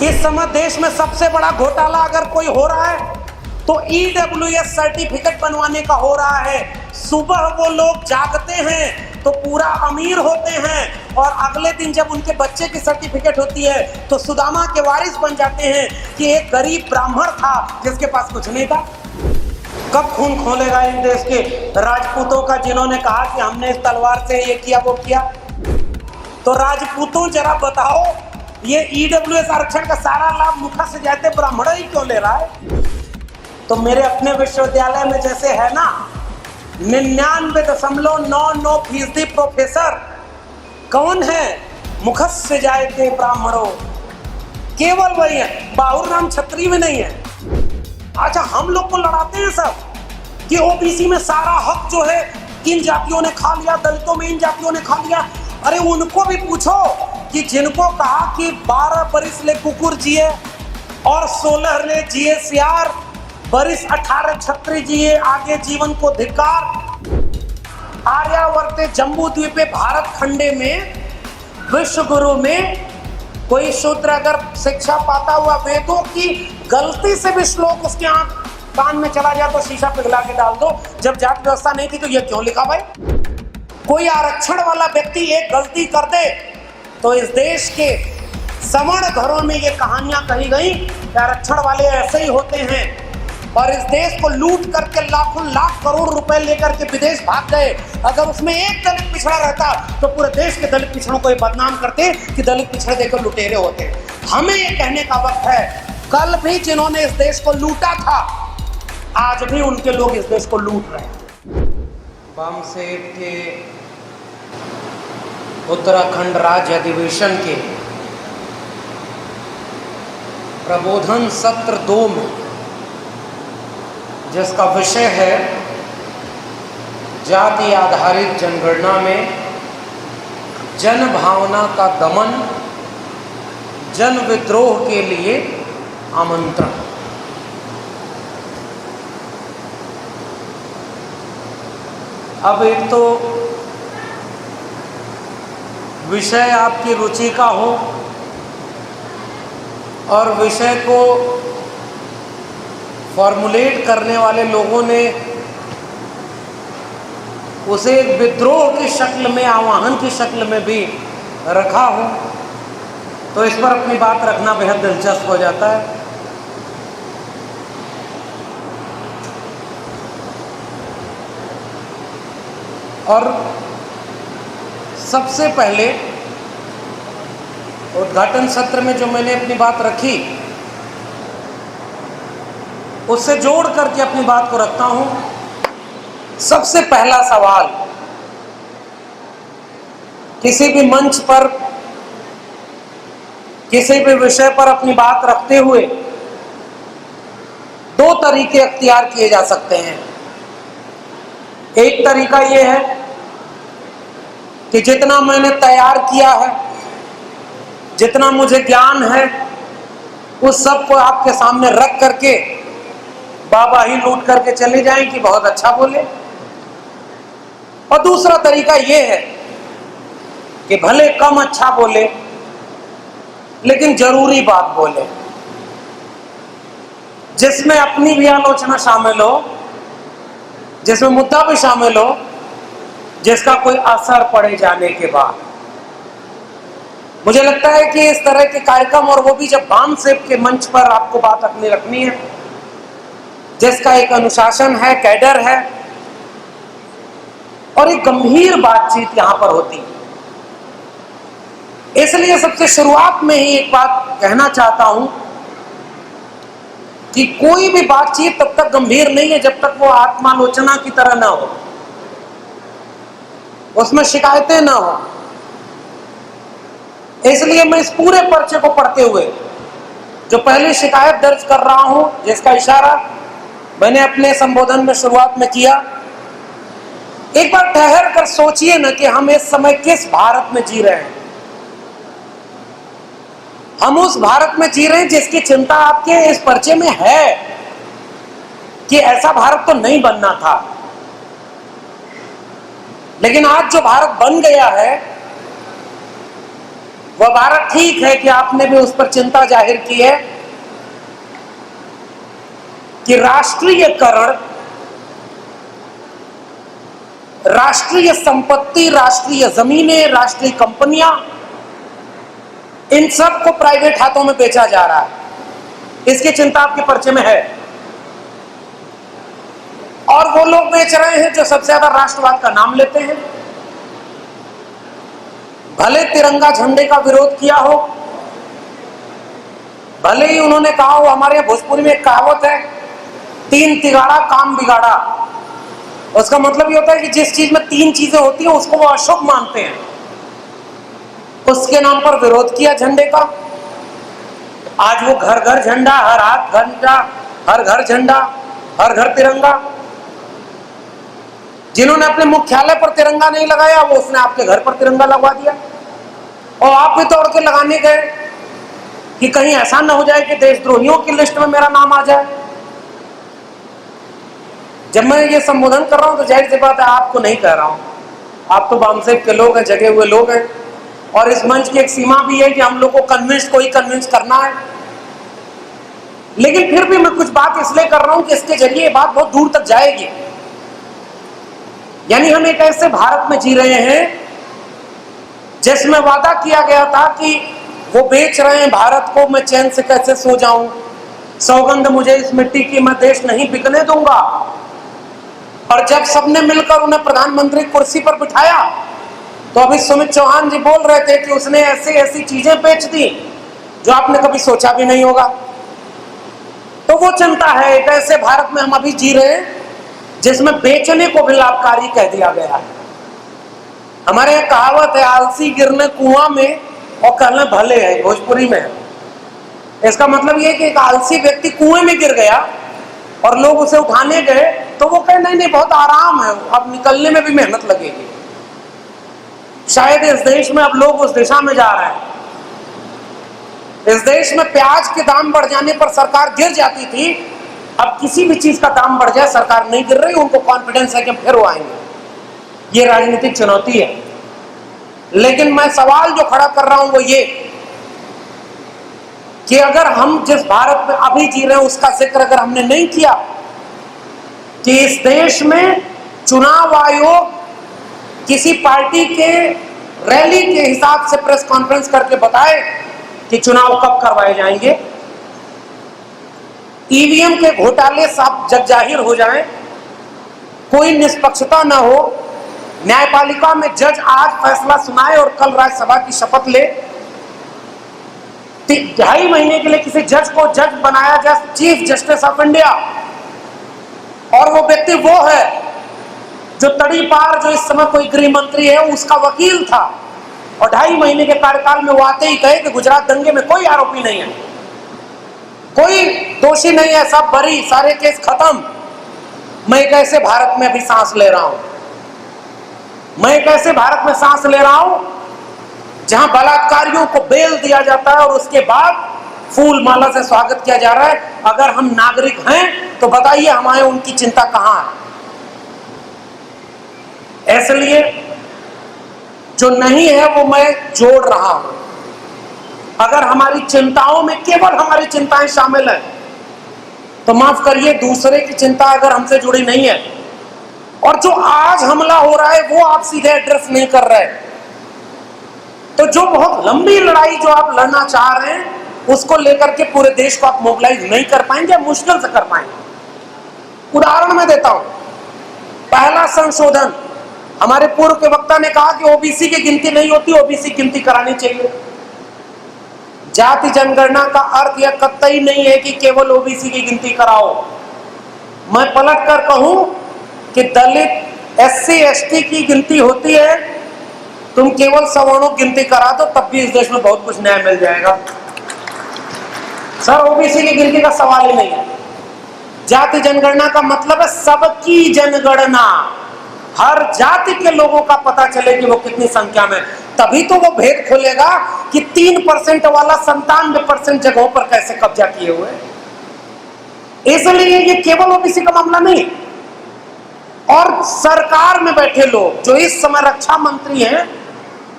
इस समय देश में सबसे बड़ा घोटाला अगर कोई हो रहा है तो ईडब्ल्यूएस सर्टिफिकेट बनवाने का हो रहा है। सुबह वो लोग जागते हैं तो पूरा अमीर होते हैं और अगले दिन जब उनके बच्चे की सर्टिफिकेट होती है तो सुदामा के वारिस बन जाते हैं कि एक गरीब ब्राह्मण था जिसके पास कुछ नहीं था। कब खून खोलेगा इन देश के राजपूतों का जिन्होंने कहा कि हमने इस तलवार से ये किया वो किया। तो राजपूतों जरा बताओ, ये ईडब्ल्यूएस आरक्षण का सारा लाभ मुखा से जाते ब्राह्मण ही क्यों ले रहा है? तो मेरे अपने विश्वविद्यालय में जैसे है ना 99.99% प्रोफेसर कौन है? मुखस से जाते ब्राह्मणों, केवल वही है, बाहुर नाम छत्री में नहीं है। अच्छा, हम लोग को लड़ाते हैं सब कि ओबीसी में सारा हक जो है इन जातियों ने खा लिया, दलितों में इन जातियों ने खा लिया। अरे उनको भी पूछो कि जिनको कहा कि 12 बरिस ले कुकुर जिए और 16 ले जिए सियार, बरिस 18 छत्री जिए, आगे जीवन को धिक्कार। आर्यावर्ते जम्बू द्वीपे भारत खंडे में विश्व गुरु में कोई शूद्र अगर शिक्षा पाता हुआ वेदों की गलती से भी श्लोक उसके आंख कान में चला जाए तो शीशा पिघला के डाल दो। जब जाति व्यवस्था नहीं थी तो ये क्यों लिखा भाई? कोई आरक्षण वाला व्यक्ति एक गलती कर दे तो इस देश के सवर्ण घरों में ये कहानियां कही गई कि आरक्षण वाले ऐसे ही होते हैं और इस देश को लूट करके लाखों लाख करोड़ रुपए लेकर के विदेश भाग गए। अगर उसमें एक दलित पिछड़ा रहता तो पूरे देश के दलित पिछड़ों को ये बदनाम करते कि दलित पिछड़े देखकर लुटेरे होते। हमें ये कहने का वक्त है, कल भी जिन्होंने इस देश को लूटा था आज भी उनके लोग इस देश को लूट रहे हैं। बामसेब के उत्तराखंड राज्य अधिवेशन के प्रबोधन सत्र 2 में जिसका विषय है जाति आधारित जनगणना में जन भावना का दमन, जन विद्रोह के लिए आमंत्रण। अब एक तो विषय आपकी रुचि का हो और विषय को फॉर्मुलेट करने वाले लोगों ने उसे एक विद्रोह की शक्ल में, आह्वान की शक्ल में भी रखा हो तो इस पर अपनी बात रखना बेहद दिलचस्प हो जाता है। और सबसे पहले उद्घाटन सत्र में जो मैंने अपनी बात रखी उससे जोड़ करके अपनी बात को रखता हूं। सबसे पहला सवाल, किसी भी मंच पर किसी भी विषय पर अपनी बात रखते हुए 2 तरीके अख्तियार किए जा सकते हैं। एक तरीका यह है कि जितना मैंने तैयार किया है, जितना मुझे ज्ञान है, उस सब को आपके सामने रख करके बाबा ही लूट करके चले जाएं कि बहुत अच्छा बोले। और दूसरा तरीका यह है कि भले कम अच्छा बोले लेकिन जरूरी बात बोले, जिसमें अपनी भी आलोचना शामिल हो, जिसमें मुद्दा भी शामिल हो, जिसका कोई असर पड़े जाने के बाद। मुझे लगता है कि इस तरह के कार्यक्रम, और वो भी जब बामसेब के मंच पर आपको बात रखनी है, जिसका एक अनुशासन है, कैडर है और एक गंभीर बातचीत यहां पर होती है। इसलिए सबसे शुरुआत में ही एक बात कहना चाहता हूं कि कोई भी बातचीत तब तक गंभीर नहीं है जब तक वो आत्मालोचना की तरह ना हो, उसमें शिकायतें ना हो। इसलिए मैं इस पूरे पर्चे को पढ़ते हुए जो पहली शिकायत दर्ज कर रहा हूं, जिसका इशारा मैंने अपने संबोधन में शुरुआत में किया, एक बार ठहर कर सोचिए ना कि हम इस समय किस भारत में जी रहे हैं। हम उस भारत में जी रहे हैं जिसकी चिंता आपके इस पर्चे में है कि ऐसा भारत तो नहीं बनना था, लेकिन आज जो भारत बन गया है वह भारत ठीक है कि आपने भी उस पर चिंता जाहिर की है कि राष्ट्रीयकरण, राष्ट्रीय संपत्ति, राष्ट्रीय जमीनें, राष्ट्रीय कंपनियां, इन सब को प्राइवेट हाथों में बेचा जा रहा है। इसकी चिंता आपके पर्चे में है। और वो लोग बेच रहे हैं जो सबसे ज्यादा राष्ट्रवाद का नाम लेते हैं। भले तिरंगा झंडे का विरोध किया हो, भले ही उन्होंने कहा हो, हमारे यहाँ भोजपुरी में एक कहावत है, 3 तिगाड़ा काम बिगाड़ा। उसका मतलब ये होता है कि जिस चीज में 3 चीजें होती हैं उसको वो अशुभ मानते हैं। उसके नाम पर विरोध किया झंडे का। आज वो घर घर झंडा, हर हाथ झंडा, हर घर झंडा, हर घर तिरंगा। जिन्होंने अपने मुख्यालय पर तिरंगा नहीं लगाया वो उसने आपके घर पर तिरंगा लगवा दिया। और आप भी तोड़ के लगाने गए कि कहीं ऐसा ना हो जाए कि देशद्रोहियों की लिस्ट में मेरा नाम आ जाए। जब मैं ये संबोधन कर रहा हूं तो जाहिर सी बात है आपको नहीं कह रहा हूं, आप तो बामसेब के लोग हैं, जगे हुए लोग हैं। और इस मंच की एक सीमा भी है कि हम लोग को कन्विंस करना है। लेकिन फिर भी मैं कुछ बात इसलिए कर रहा हूं कि इसके जरिए बात बहुत दूर तक जाएगी। यानी हम एक ऐसे भारत में जी रहे हैं जिसमें वादा किया गया था कि वो बेच रहे हैं भारत को, मैं चैन से कैसे सो जाऊं, सौगंध मुझे इस मिट्टी की, मैं देश नहीं बिकने दूंगा। और जब सबने मिलकर उन्हें प्रधानमंत्री कुर्सी पर बिठाया तो अभी सुमित चौहान जी बोल रहे थे कि उसने ऐसी ऐसी चीजें बेच दी जो आपने कभी सोचा भी नहीं होगा। तो वो चिंता है, एक ऐसे भारत में हम अभी जी रहे हैं जिसमें बेचने को भी लाभकारी कह दिया गया है। हमारे यहाँ कहावत है, आलसी गिरने कुआं में और कहने भले है, भोजपुरी में है। इसका मतलब ये कि एक आलसी व्यक्ति कुएं में गिर गया और लोग उसे उठाने गए तो वो कहे नहीं नहीं बहुत आराम है, अब निकलने में भी मेहनत लगेगी। शायद इस देश में अब लोग उस दिशा में जा रहे हैं। इस देश में प्याज के दाम बढ़ जाने पर सरकार गिर जाती थी, अब किसी भी चीज का दाम बढ़ जाए सरकार नहीं गिर रही, उनको कॉन्फिडेंस है कि फिर वो आएंगे। ये राजनीतिक चुनौती है। लेकिन मैं सवाल जो खड़ा कर रहा हूं वो ये कि अगर हम जिस भारत में अभी जी रहे हैं उसका जिक्र अगर हमने नहीं किया कि इस देश में चुनाव आयोग किसी पार्टी के रैली के हिसाब से प्रेस कॉन्फ्रेंस करके बताए कि चुनाव कब करवाए जाएंगे, ईवीएम के घोटाले साफ जग जाहिर हो जाएं, कोई निष्पक्षता ना हो, न्यायपालिका में जज आज फैसला सुनाए और कल राज्यसभा की शपथ ले, 2.5 महीने के लिए किसी जज को जज बनाया जाए, चीफ जस्टिस ऑफ इंडिया, और वो व्यक्ति वो है जो तड़ीपार, जो इस समय कोई गृह मंत्री है, उसका वकील था और 2.5 महीने के कार्यकाल में वो आते ही कहे कि गुजरात दंगे में कोई आरोपी नहीं है, कोई दोषी नहीं है, सब बरी, सारे केस खत्म। मैं एक ऐसे भारत में अभी सांस ले रहा हूं, मैं एक ऐसे भारत में सांस ले रहा हूं जहां बलात्कारियों को बेल दिया जाता है और उसके बाद फूल माला से स्वागत किया जा रहा है। अगर हम नागरिक हैं तो बताइए हमारे उनकी चिंता कहां है? इसलिए जो नहीं है वो मैं जोड़ रहा हूं। अगर हमारी चिंताओं में केवल हमारी चिंताएं शामिल हैं तो माफ करिए, दूसरे की चिंता अगर हमसे जुड़ी नहीं है और जो आज हमला हो रहा है वो आप सीधे एड्रेस नहीं कर रहे, तो जो बहुत लंबी लड़ाई जो आप लड़ना चाह रहे हैं उसको लेकर के पूरे देश को आप मोबिलाइज नहीं कर पाएंगे, मुश्किल से कर पाएंगे। उदाहरण मैं देता हूं, पहला संशोधन, हमारे पूर्व के वक्ता ने कहा कि ओबीसी की गिनती नहीं होती, ओबीसी गिनती करानी चाहिए। जाति जनगणना का अर्थ यह कतई नहीं है कि केवल ओबीसी की गिनती कराओ। मैं पलट कर कहूं कि दलित, एससी, एसटी की गिनती होती है, तुम केवल सवर्णों की गिनती करा दो तब भी इस देश में बहुत कुछ न्याय मिल जाएगा। सर, ओबीसी की गिनती का सवाल ही नहीं है। जाति जनगणना का मतलब है सबकी जनगणना, हर जाति के लोगों का पता चले कि वो कितनी संख्या में, तभी तो वो भेद खोलेगा कि 3% वाला 97% जगहों पर कैसे कब्जा किए हुए। इसलिए ये केवल ओबीसी का मामला नहीं। और सरकार में बैठे लोग जो इस समय रक्षा मंत्री हैं,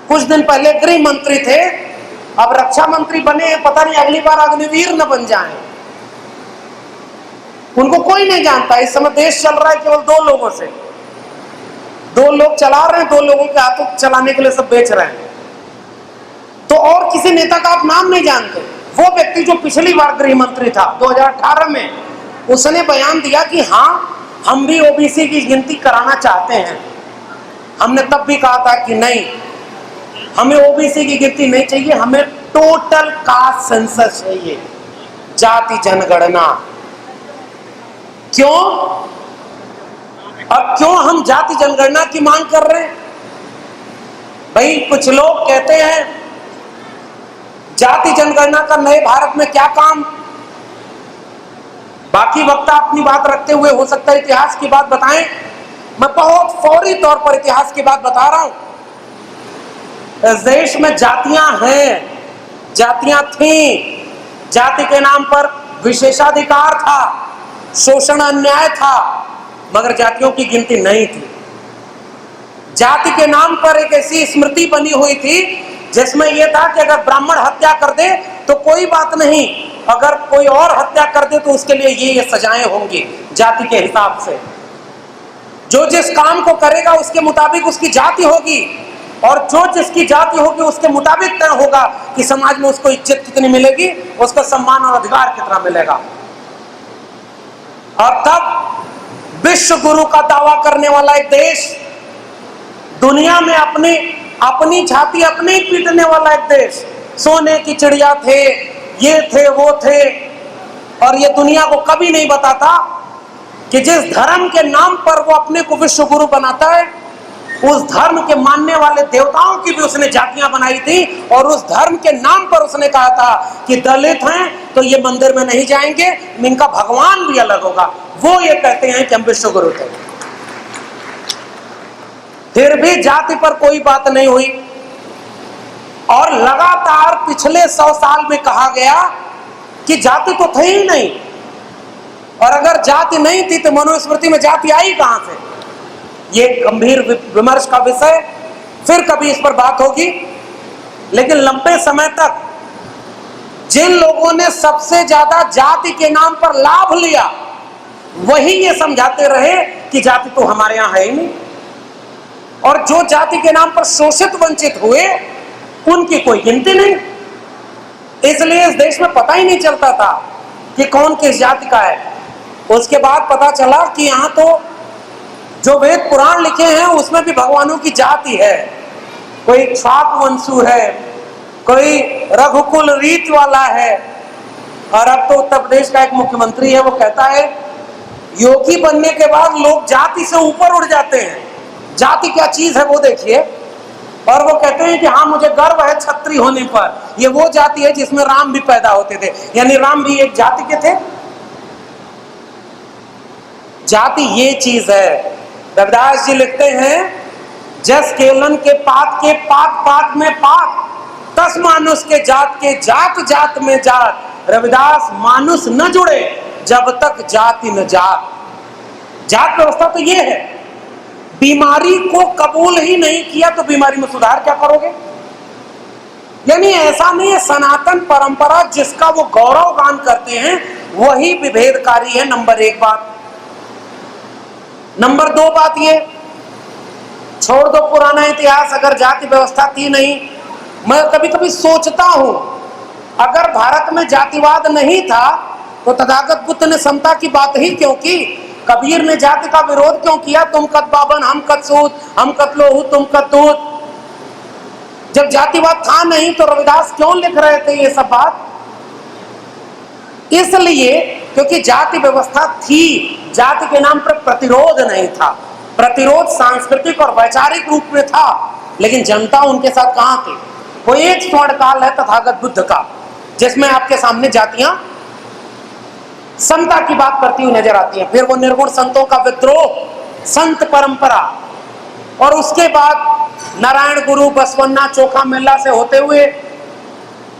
कुछ दिन पहले गृह मंत्री थे, अब रक्षा मंत्री बने, पता नहीं अगली बार अग्निवीर न बन जाएं। उनको कोई नहीं जानता। इस समय देश चल रहा है केवल 2 लोगों से। 2 लोग चला रहे हैं, 2 लोगों के हाथों चलाने के लिए सब बेच रहे हैं। तो और किसी नेता का आप नाम नहीं जानते। वो व्यक्ति जो पिछली बार गृह मंत्री था 2018 में, उसने बयान दिया कि हाँ, हम भी ओबीसी की गिनती कराना चाहते हैं। हमने तब भी कहा था कि नहीं, हमें ओबीसी की गिनती नहीं चाहिए, हमें टोटल कास्ट सेंसस चाहिए, जाति जनगणना। क्यों? अब क्यों हम जाति जनगणना की मांग कर रहे हैं? भाई कुछ लोग कहते हैं जाति जनगणना का नए भारत में क्या काम। बाकी वक्ता अपनी बात रखते हुए हो सकता है इतिहास की बात बताएं। मैं बहुत फौरी तौर पर इतिहास की बात बता रहा हूं। इस देश में जातियां हैं, जातियां थीं, जाति के नाम पर विशेषाधिकार था, शोषण अन्याय था, मगर जातियों की गिनती नहीं थी। जाति के नाम पर एक ऐसी स्मृति बनी हुई थी जिसमें यह था कि अगर ब्राह्मण हत्या कर दे तो कोई बात नहीं, अगर कोई और हत्या कर दे तो उसके लिए ये सजाएं होंगी जाति के हिसाब से। जो जिस काम को करेगा उसके मुताबिक उसकी जाति होगी, और जो जिसकी जाति होगी उसके मुताबिक तय होगा कि समाज में उसको इज्जत कितनी मिलेगी, उसको सम्मान और अधिकार कितना मिलेगा। और तब विश्व गुरु का दावा करने वाला एक देश, दुनिया में अपनी छाती अपने ही पीटने वाला एक देश, सोने की चिड़िया थे, ये थे वो थे, और ये दुनिया को कभी नहीं बताता कि जिस धर्म के नाम पर वो अपने को विश्व गुरु बनाता है, उस धर्म के मानने वाले देवताओं की भी उसने जातियां बनाई थी, और उस धर्म के नाम पर उसने कहा था कि दलित हैं तो ये मंदिर में नहीं जाएंगे, इनका भगवान भी अलग होगा। वो ये कहते हैं कि हम विश्व गुरु थे। फिर भी जाति पर कोई बात नहीं हुई, और लगातार पिछले 100 साल में कहा गया कि जाति तो थी ही नहीं, और अगर जाति नहीं थी तो मनुस्मृति में जाति आई कहां से? ये गंभीर विमर्श का विषय, फिर कभी इस पर बात होगी। लेकिन लंबे समय तक जिन लोगों ने सबसे ज्यादा जाति के नाम पर लाभ लिया, वही ये समझाते रहे कि जाति तो हमारे यहां है ही नहीं, और जो जाति के नाम पर शोषित वंचित हुए उनकी कोई गिनती नहीं। इसलिए इस देश में पता ही नहीं चलता था कि कौन किस जाति का है। उसके बाद पता चला कि यहाँ तो जो वेद पुराण लिखे हैं उसमें भी भगवानों की जाति है। कोई इक्ष्वाकु है, कोई रघुकुल रीत वाला है, और अब तो उत्तर प्रदेश का एक मुख्यमंत्री है, वो कहता है योगी बनने के बाद लोग जाति से ऊपर उड़ जाते हैं। जाति क्या चीज है वो देखिए, और वो कहते हैं कि हाँ मुझे गर्व है क्षत्रिय होने पर। ये वो जाति है जिसमें राम भी पैदा होते थे, यानी राम भी एक जाति के थे। जाति ये चीज है। रविदास जी लिखते हैं, जस केलन के पात पात में पात, तस मानुष के जात जात में जात। रविदास मानुष न जुड़े जब तक जाति न जात। जात व्यवस्था तो ये है। बीमारी को कबूल ही नहीं किया तो बीमारी में सुधार क्या करोगे? यानी ऐसा नहीं है, सनातन परंपरा जिसका वो गौरव गान करते हैं वही विभेदकारी है। नंबर 1 बात। नंबर 2 बात ये, छोड़ दो पुराना इतिहास, अगर जाति व्यवस्था थी नहीं। मैं कभी कभी सोचता हूं, अगर भारत में जातिवाद नहीं था तो तथागत बुद्ध ने समता की बात ही क्यों की? कबीर ने जाति का विरोध क्यों किया? तुम कत बाबन हम कत सूत, हम कत लोहू तुम कत दूत। जब जातिवाद था नहीं तो रविदास क्यों लिख रहे थे ये सब बात? इसलिए क्योंकि जाति व्यवस्था थी, जाति के नाम पर प्रतिरोध नहीं था। प्रतिरोध सांस्कृतिक और वैचारिक रूप में था, लेकिन जनता उनके साथ कहां थी? वो एक स्वर्णकाल है तथागत बुद्ध का, जिसमें आपके सामने जातियां समता की बात करती हुई नजर आती है। फिर वो निर्गुण संतों का विद्रोह, संत परंपरा, और उसके बाद नारायण गुरु, बसवन्ना, चोखा मेला से होते हुए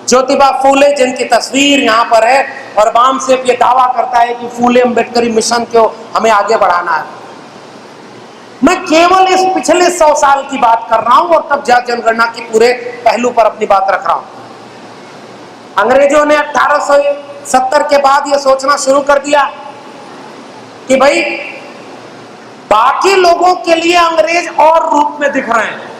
ज्योतिबा फूले, जिनकी तस्वीर यहाँ पर है, और वाम से ये दावा करता है कि फूले अम्बेडकरी मिशन को हमें आगे बढ़ाना है। मैं केवल इस पिछले 100 साल की बात कर रहा हूं, और तब जात जनगणना के पूरे पहलू पर अपनी बात रख रहा हूं। अंग्रेजों ने 1870 के बाद यह सोचना शुरू कर दिया कि भाई बाकी लोगों के लिए अंग्रेज और रूप में दिख रहे हैं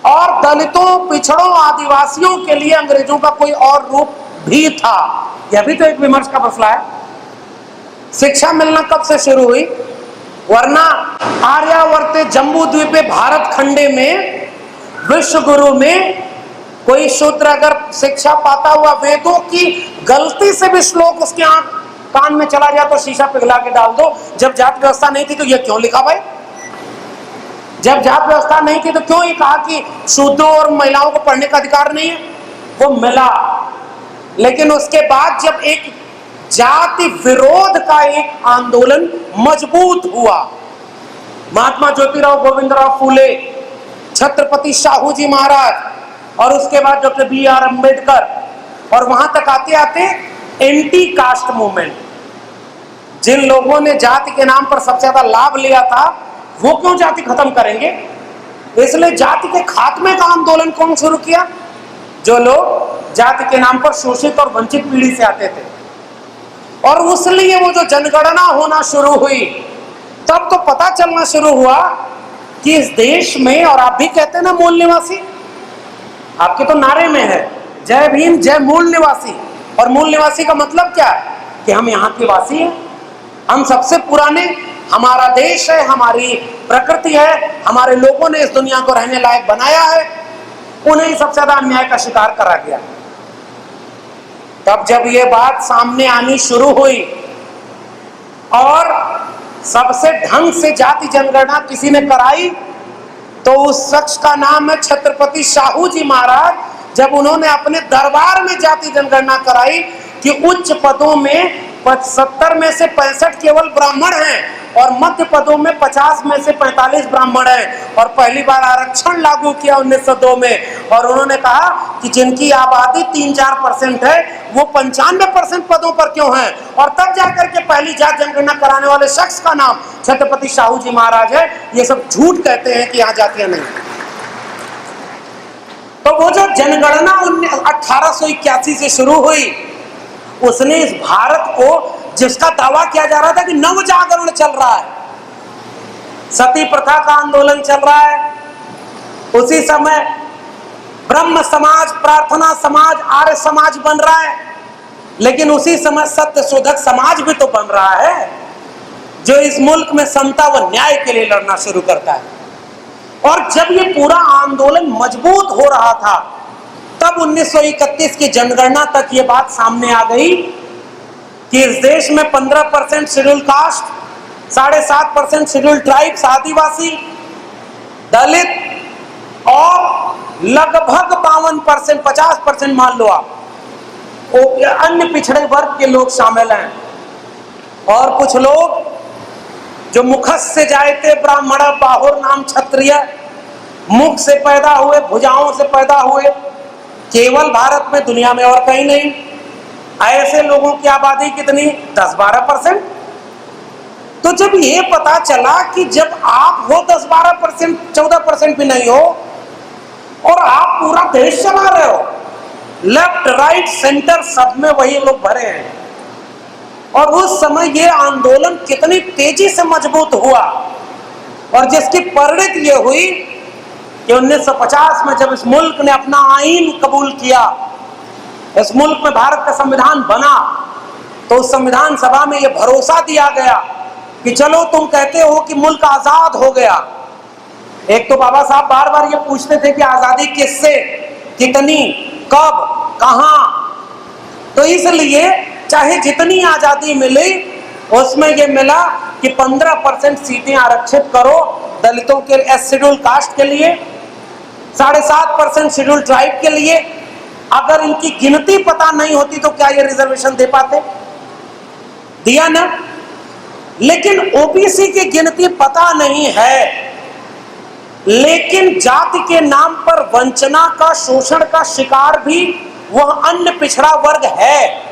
और दलितों, पिछड़ों, आदिवासियों के लिए अंग्रेजों का कोई और रूप भी था। यह भी तो एक विमर्श का मसला है। शिक्षा मिलना कब से शुरू हुई? वरना आर्यावर्ते जम्बू द्वीपे भारत खंडे में विश्व गुरु में कोई शूद्र अगर शिक्षा पाता हुआ वेदों की गलती से भी श्लोक उसके आंख कान में चला जाए तो शीशा पिघला के डाल दो। जब जाति व्यवस्था नहीं थी तो ये क्यों लिखा भाई? जब जाति व्यवस्था नहीं थी तो क्यों ये कहा कि शूद्रों और महिलाओं को पढ़ने का अधिकार नहीं है? वो मिला, लेकिन उसके बाद जब एक जाति विरोध का एक आंदोलन मजबूत हुआ, महात्मा ज्योतिराव गोविंदराव फूले, छत्रपति शाहू जी महाराज और उसके बाद डॉक्टर B.R. अम्बेडकर, और वहां तक आते आते एंटी कास्ट मूवमेंट, जिन लोगों ने जाति के नाम पर सबसे ज्यादा लाभ लिया था वो क्यों जाति खत्म करेंगे? इसलिए जाति के खात्मे का आंदोलन कौन शुरू किया? जो लोग जाति के नाम पर शोषित और वंचित पीढ़ी से आते थे। और उसलिए वो जो जनगणना होना शुरू हुई तब तो पता चलना शुरू हुआ कि इस देश में, और आप भी कहते हैं ना मूल निवासी, आपके तो नारे में है जय भीम जय मूल निवासी, और मूल निवासी का मतलब क्या है? कि हम यहाँ के वासी हैं, हम सबसे पुराने, हमारा देश है, हमारी प्रकृति है, हमारे लोगों ने इस दुनिया को रहने लायक बनाया है, उन्हें सबसे ज्यादा अन्याय का शिकार करा गया। तब जब ये बात सामने आनी शुरू हुई और सबसे ढंग से जाति जनगणना किसी ने कराई तो उस शख्स का नाम है छत्रपति शाहू जी महाराज। जब उन्होंने अपने दरबार में जाति जनगणना कराई कि उच्च पदों में 70 में से 65 केवल ब्राह्मण हैं और मध्य पदों में 50 में से 45 ब्राह्मण हैं, और पहली बार आरक्षण लागू किया 1902 में, और उन्होंने कहा कि जिनकी आबादी 3-4% है वो 95% पदों पर क्यों हैं, और तब जाकर के पहली जाति जनगणना कराने वाले शख्स का नाम छत्रपति शाहू जी महाराज है। ये सब झूठ कहते हैं कि यहाँ जातियां नहीं। तो वो जो जनगणना 1881 से शुरू हुई, उसने इस भारत को, जिसका दावा किया जा रहा था कि नव जागरण चल रहा है, सती प्रथा का आंदोलन चल रहा है, उसी समय ब्रह्म समाज, प्रार्थना समाज, आर्य समाज बन रहा है, लेकिन उसी समय सत्य शोधक समाज भी तो बन रहा है जो इस मुल्क में समता व न्याय के लिए लड़ना शुरू करता है। और जब ये पूरा आंदोलन मजबूत हो रहा था तब 1931 की जनगणना तक ये बात सामने आ गई कि इस देश में 15% शेड्यूल कास्ट, 7.5% शेड्यूल ट्राइब्स, आदिवासी, दलित और लगभग 52%, 50% मान लो आप, अन्य पिछड़े वर्ग के लोग शामिल हैं। और कुछ लोग जो मुखस से जाए थे, ब्राह्मण, बाहुर नाम क्षत्रिय, मुख से पैदा हुए, भुजाओं से पैदा हुए, केवल भारत में, दुनिया में और कहीं नहीं। ऐसे लोगों की आबादी कितनी? 10-12%। तो जब ये पता चला कि जब आप हो 10-12%, 14% भी नहीं हो, और आप पूरा देश चला रहे हो, लेफ्ट राइट सेंटर सब में वही लोग भरे हैं, और उस समय ये आंदोलन कितनी तेजी से मजबूत हुआ, और जिसकी परिणति ये हुई कि 1950 में जब इस मुल्क ने अपना आईन कबूल किया, इस मुल्क में भारत का संविधान बना, तो उस संविधान सभा में ये भरोसा दिया गया कि चलो तुम कहते हो कि मुल्क आजाद हो गया। एक तो बाबा साहब बार बार ये पूछते थे कि आजादी किससे, कितनी, कब, कहां, तो इसलिए चाहे जितनी आजादी मिली उसमें ये मिला कि 15% सीटें आरक्षित करो दलितों के, शेड्यूल कास्ट के लिए, 7.5% शेड्यूल ट्राइब के लिए। अगर इनकी गिनती पता नहीं होती तो क्या ये रिजर्वेशन दे पाते? दिया ना। लेकिन ओबीसी की गिनती पता नहीं है, लेकिन जाति के नाम पर वंचना का, शोषण का शिकार भी वह अन्य पिछड़ा वर्ग है।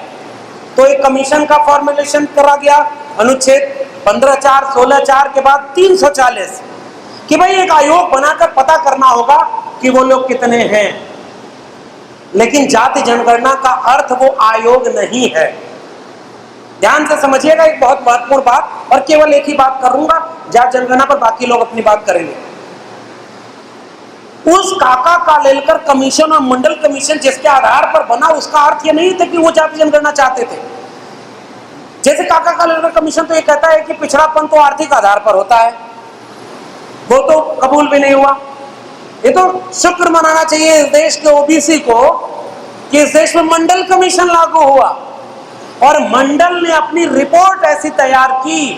तो एक कमीशन का फॉर्मुलेशन करा गया, अनुच्छेद 15(4), 16(4) के बाद 340, कि भाई एक आयोग बनाकर पता करना होगा कि वो लोग कितने हैं। लेकिन जाति जनगणना का अर्थ वो आयोग नहीं है। ध्यान से समझिएगा एक बहुत महत्वपूर्ण बात, और केवल एक ही बात करूंगा, जाति जनगणना पर बाकी लोग अपनी बात करेंगे। उस काका कालेलकर कमीशन और मंडल कमीशन जिसके आधार पर बना, उसका अर्थ ये नहीं था कि वो जाति जनगणना चाहते थे। जैसे काका कालेलकर कमीशन तो ये कहता है कि पिछड़ापन तो आर्थिक आधार पर होता है, वो तो कबूल भी नहीं हुआ। ये तो शुक्र मनाना चाहिए इस देश के ओबीसी को कि इस देश में मंडल कमीशन लागू हुआ, और मंडल ने अपनी रिपोर्ट ऐसी तैयार की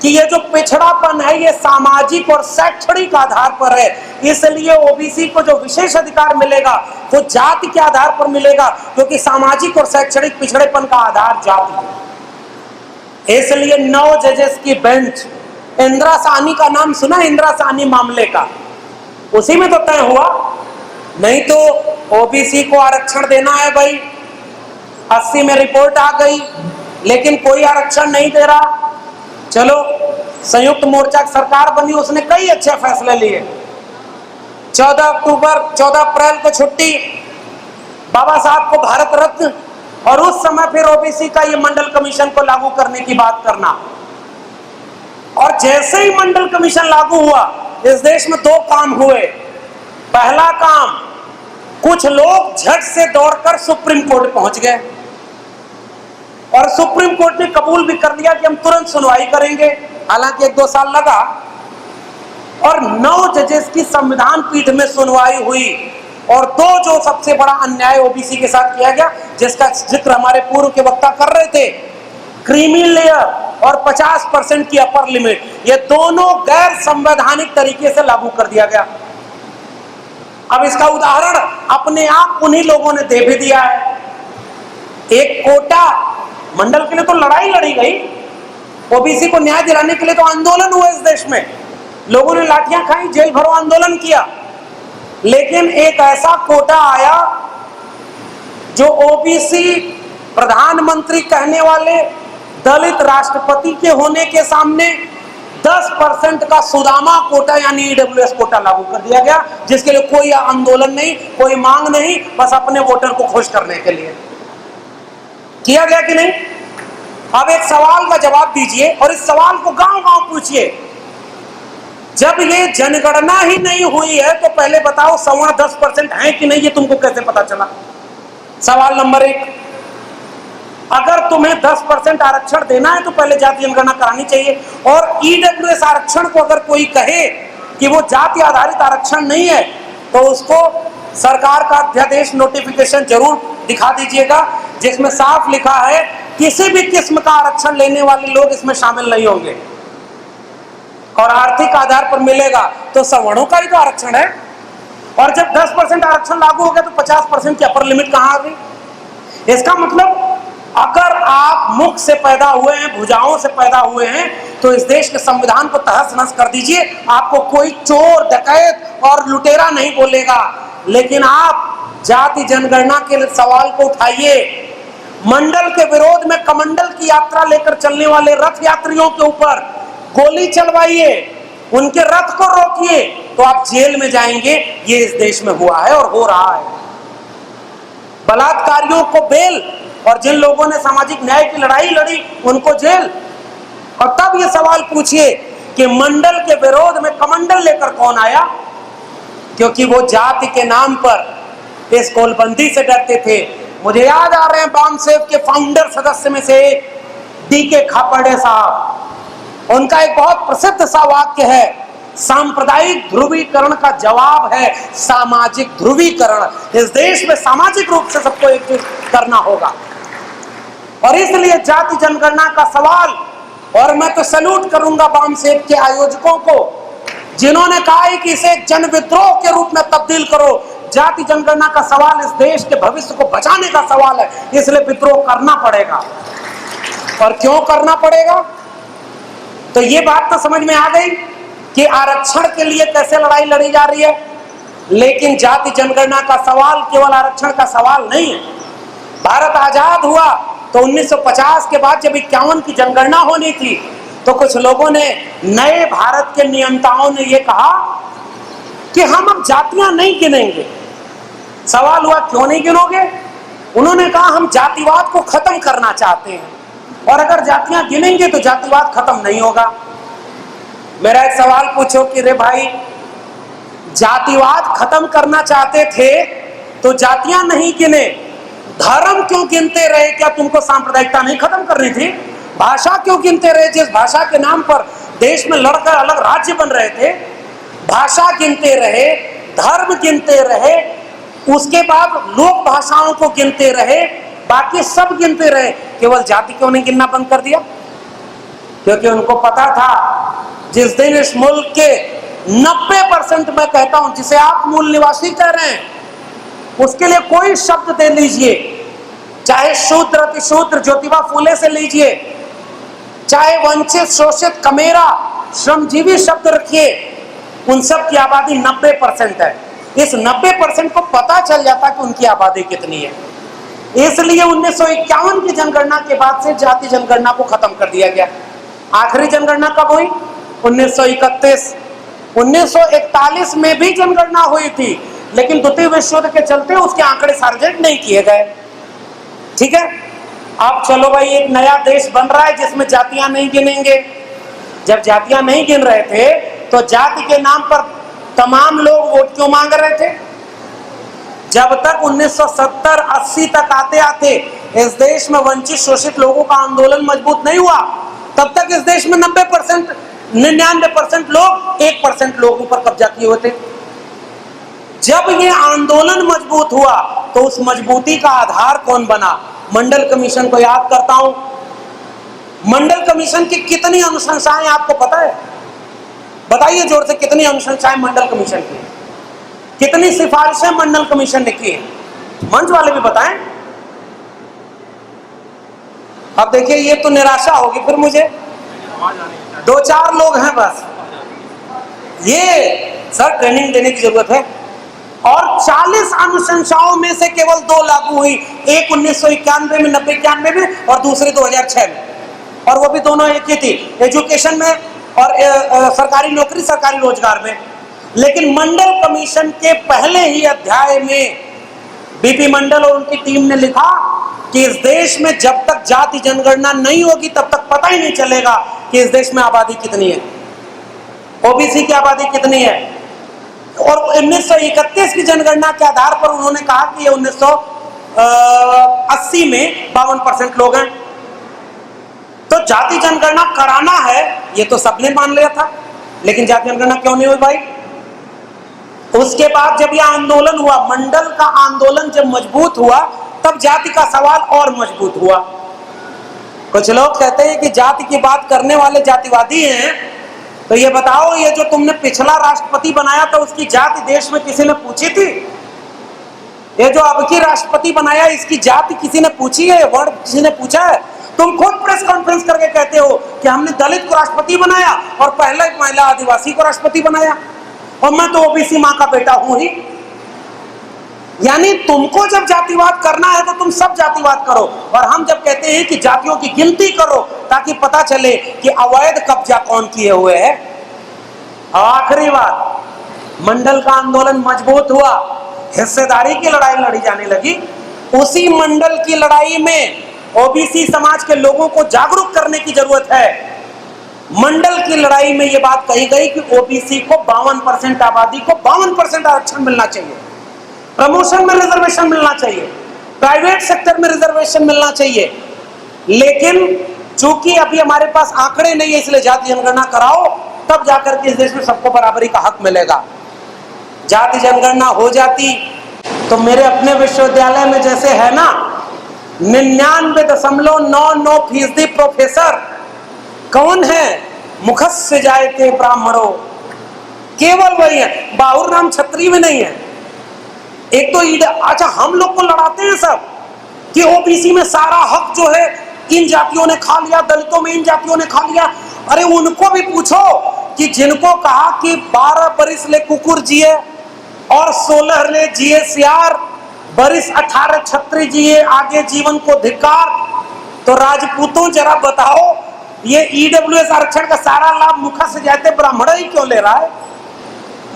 कि ये जो पिछड़ापन है ये सामाजिक और शैक्षणिक आधार पर है, इसलिए ओबीसी को जो विशेष अधिकार मिलेगा वो जाति के आधार पर मिलेगा, क्योंकि सामाजिक और शैक्षणिक पिछड़ेपन का आधार जाति है। इसलिए 9 जजेस की बेंच, इंदिरा साहनी का नाम सुना, इंदिरा साहनी मामले का, उसी में तो तय हुआ। नहीं तो ओबीसी को आरक्षण देना है भाई, 80 में रिपोर्ट आ गई, लेकिन कोई आरक्षण नहीं दे रहा। चलो संयुक्त मोर्चा की सरकार बनी, उसने कई अच्छे फैसले लिए। 14 अप्रैल को छुट्टी, बाबा साहब को भारत रत्न, और उस समय फिर ओबीसी का ये मंडल कमीशन को लागू करने की बात करना। और जैसे ही मंडल कमीशन लागू हुआ, इस देश में 2 काम हुए। पहला काम, कुछ लोग झट से दौड़कर सुप्रीम कोर्ट पहुंच गए, और सुप्रीम कोर्ट ने कबूल भी कर लिया कि हम तुरंत सुनवाई करेंगे, हालांकि 1-2 साल लगा। और 9 जजेस की संविधान पीठ में सुनवाई हुई, और 2 जो सबसे बड़ा अन्याय ओबीसी के साथ किया गया, जिसका जिक्र हमारे पूर्व के वक्ता कर रहे थे, क्रीमी लेयर और 50% की अपर लिमिट, ये दोनों गैर संवैधानिक तरीके से लागू कर दिया गया। अब इसका उदाहरण अपने आप उन्हीं लोगों ने दे भी दिया है। एक कोटा मंडल के लिए तो लड़ाई लड़ी गई, ओबीसी को न्याय दिलाने के लिए तो आंदोलन हुआ इस देश में, लोगों ने लाठियां खाई, जेल भरो आंदोलन किया, लेकिन एक ऐसा कोटा आया जो ओबीसी प्रधानमंत्री कहने वाले दलित राष्ट्रपति के होने के सामने 10% का सुदामा कोटा यानी ईडब्ल्यूएस कोटा लागू कर दिया गया, जिसके लिए कोई आंदोलन नहीं, कोई मांग नहीं, बस अपने वोटर को खुश करने के लिए किया गया कि नहीं। अब एक सवाल का जवाब दीजिए, और इस सवाल को गांव-गांव पूछिए, जब ये जनगणना ही नहीं हुई है तो पहले बताओ सवर्ण 10% है कि नहीं, ये तुमको कैसे पता चला? सवाल नंबर 1, अगर तुम्हें 10% आरक्षण देना है तो पहले जाति जनगणना करानी चाहिए। और ईडब्ल्यूएस आरक्षण को अगर कोई कहे कि वो जाति आधारित आरक्षण नहीं है, तो उसको सरकार का अध्यादेश नोटिफिकेशन जरूर दिखा दीजिएगा, जिसमें साफ लिखा है किसी भी किस्म का आरक्षण लेने वाले लोग इसमें शामिल नहीं होंगे, और आर्थिक आधार पर मिलेगा। तो सवर्णों का ही तो आरक्षण है, और जब 10% आरक्षण लागू हो गया तो 50% की अपर लिमिट कहां आ गई? इसका मतलब अगर आप मुख से पैदा हुए हैं, भुजाओं से पैदा हुए हैं, तो इस देश के संविधान को तहस नहस कर दीजिए, आपको कोई चोर, डकैत और लुटेरा नहीं बोलेगा। लेकिन आप जाति जनगणना के सवाल को उठाइए, मंडल के विरोध में कमंडल की यात्रा लेकर चलने वाले रथ यात्रियों के ऊपर गोली चलवाइए, उनके रथ को रोकिए, तो आप जेल में जाएंगे। ये इस देश में हुआ है और हो रहा है। बलात्कारियों को बेल, और जिन लोगों ने सामाजिक न्याय की लड़ाई लड़ी उनको जेल। और तब ये सवाल पूछिए कि मंडल के विरोध में कमंडल लेकर कौन आया? क्योंकि वो जाति के नाम पर इस गोलबंदी से डरते थे। मुझे याद आ रहे हैं बामसेफ के फाउंडर सदस्य में से एक डी.के. खापर्डे साहब, उनका एक बहुत प्रसिद्ध सा वाक्य है, सांप्रदायिक ध्रुवीकरण का जवाब है सामाजिक ध्रुवीकरण। इस देश में सामाजिक रूप से सबको एकजुट करना होगा, और इसलिए जाति जनगणना का सवाल, और मैं तो सैल्यूट करूंगा बामसेफ के आयोजकों को, जिन्होंने कहा है कि इसे जन विद्रोह के रूप में तब्दील करो। जाति जनगणना का सवाल इस देश के भविष्य को बचाने का सवाल है, इसलिए विद्रोह करना पड़ेगा। और क्यों करना पड़ेगा? तो ये बात तो समझ में आ गई कि आरक्षण के लिए कैसे लड़ाई लड़ी जा रही है। लेकिन जाति जनगणना का सवाल केवल आरक्षण का सवाल नहीं है। भारत आजाद हुआ तो 1950 के बाद जब 51 की जनगणना होनी थी, तो कुछ लोगों ने, नए भारत के नियंताओं ने ये कहा कि हम अब जातियां नहीं गिनेंगे, सवाल हुआ क्यों नहीं गिनोगे? उन्होंने कहा हम जातिवाद को खत्म करना चाहते हैं, और अगर जातियां गिनेंगे तो जातिवाद खत्म नहीं होगा। मेरा एक सवाल पूछो कि रे भाई, जातिवाद खत्म करना चाहते थे तो जातियां नहीं गिने, धर्म क्यों गिनते रहे? क्या तुमको सांप्रदायिकता नहीं खत्म करनी थी? भाषा क्यों गिनते रहे? जिस भाषा के नाम पर देश में लड़कर अलग राज्य बन रहे थे, भाषा गिनते रहे, धर्म गिनते रहे, उसके बाद लोक भाषाओं को गिनते रहे, बाकी सब गिनते रहे, केवल जाति क्यों नहीं गिनना बंद कर दिया? क्योंकि उनको पता था जिस दिन इस मुल्क के 90%, मैं कहता हूं जिसे आप मूल निवासी कह रहे हैं, उसके लिए कोई शब्द दे लीजिए, चाहे शूद्र अतिशूद्र ज्योतिबा फूले से लीजिए, चाहे वंचित शोषित कमेरा श्रमजीवी शब्द रखिए, उन सब की आबादी 90% है। इस 90% को पता चल जाता कि उनकी आबादी कितनी है। इसलिए 1951 की जनगणना के बाद से जाति जनगणना को खत्म कर दिया गया। आखिरी जनगणना कब हुई? 1931। 1941 में भी जनगणना हुई थी, लेकिन द्वितीय विश्व युद्ध के चलते उसके आंकड़े सार्वजनिक नहीं किए गए। ठीक है, अब चलो भाई, एक नया देश बन रहा है जिसमें जातियां नहीं गिनेंगे। जब जातियां नहीं गिन रहे थे तो जाति के नाम पर तमाम लोग वोट क्यों मांग रहे थे? जब तक 1970-80 तक आते आते इस देश में वंचित शोषित लोगों का आंदोलन मजबूत नहीं हुआ, तब तक इस देश में 90%, 99% लोग 1% लोगों पर कब्जा किए हुए थे। जब ये आंदोलन मजबूत हुआ तो उस मजबूती का आधार कौन बना? मंडल कमीशन को याद करता हूं। मंडल कमीशन की कितनी अनुशंसाएं आपको पता है? बताइए जोर से, कितनी अनुशंसाएं मंडल कमीशन की, कितनी सिफारिशें मंडल कमीशन ने की? मंच वाले भी बताएं। अब देखिए, ये तो निराशा होगी फिर मुझे, 2-4 लोग हैं बस। ये सर ट्रेनिंग देने की जरूरत है। और 40 अनुशंसाओं में से केवल 2 लागू हुई, एक 1991 में, 90-91 में, और दूसरी 2006 में, और वो भी दोनों एक ही थी, एजुकेशन में और सरकारी नौकरी सरकारी रोजगार में। लेकिन मंडल कमीशन के पहले ही अध्याय में बीपी मंडल और उनकी टीम ने लिखा कि इस देश में जब तक जाति जनगणना नहीं होगी तब तक पता ही नहीं चलेगा कि इस देश में आबादी कितनी है, ओबीसी की आबादी कितनी है। और 1931 की जनगणना के आधार पर उन्होंने कहा कि ये 1980 में 52% लोग हैं। तो जाति जनगणना कराना है ये तो सबने मान लिया था, लेकिन जाति जनगणना क्यों नहीं हुई भाई? उसके बाद जब यह आंदोलन हुआ, मंडल का आंदोलन जब मजबूत हुआ, तब जाति का सवाल और मजबूत हुआ। कुछ लोग कहते हैं कि जाति की बात करने वाले जातिवादी हैं, तो ये बताओ, ये जो तुमने पिछला राष्ट्रपति बनाया था उसकी जाति देश में किसी ने पूछी थी? ये जो अब की राष्ट्रपति बनाया इसकी जाति किसी ने पूछी है? वर्ण किसी ने पूछा है? तुम खुद प्रेस कॉन्फ्रेंस करके कहते हो कि हमने दलित को राष्ट्रपति बनाया और पहले महिला आदिवासी को राष्ट्रपति बनाया, और मैं तो ओबीसी मां का बेटा हूं ही। यानी तुमको जब जातिवाद करना है तो तुम सब जातिवाद करो, और हम जब कहते हैं कि जातियों की गिनती करो ताकि पता चले कि अवैध कब्जा कौन किए हुए है। आखिरी बात, मंडल का आंदोलन मजबूत हुआ, हिस्सेदारी की लड़ाई लड़ी जाने लगी। उसी मंडल की लड़ाई में ओबीसी समाज के लोगों को जागरूक करने की जरूरत है। मंडल की लड़ाई में यह बात कही गई कि ओबीसी को 52% आबादी को 52% आरक्षण मिलना चाहिए, प्रमोशन में रिजर्वेशन मिलना चाहिए, प्राइवेट सेक्टर में रिजर्वेशन मिलना चाहिए। लेकिन चूंकि अभी हमारे पास आंकड़े नहीं है, इसलिए जाति जनगणना कराओ, तब जाकर के इस देश में सबको बराबरी का हक मिलेगा। जाति जनगणना हो जाती तो मेरे अपने विश्वविद्यालय में जैसे है ना 99.99% प्रोफेसर कौन है? मुखस्य जायते ब्राह्मणों, केवल वही है, बाहुर नाम छत्री में नहीं है। एक तो अच्छा, हम लोग को लड़ाते हैं सब कि ओबीसी में सारा हक जो है इन जातियों ने खा लिया, दलितों में इन जातियों ने खा लिया। अरे उनको भी पूछो कि जिनको कहा कि 12 बरिस ले कुकुर जिए और 16 ले जिए सियार, बरिस 18 छत्री जिए, आगे जीवन को धिक्कार। तो राजपूतों जरा बताओ, ये ईडब्ल्यूएस आरक्षण का सारा लाभ मुखा से जाते ब्राह्मण ही क्यों ले रहा है?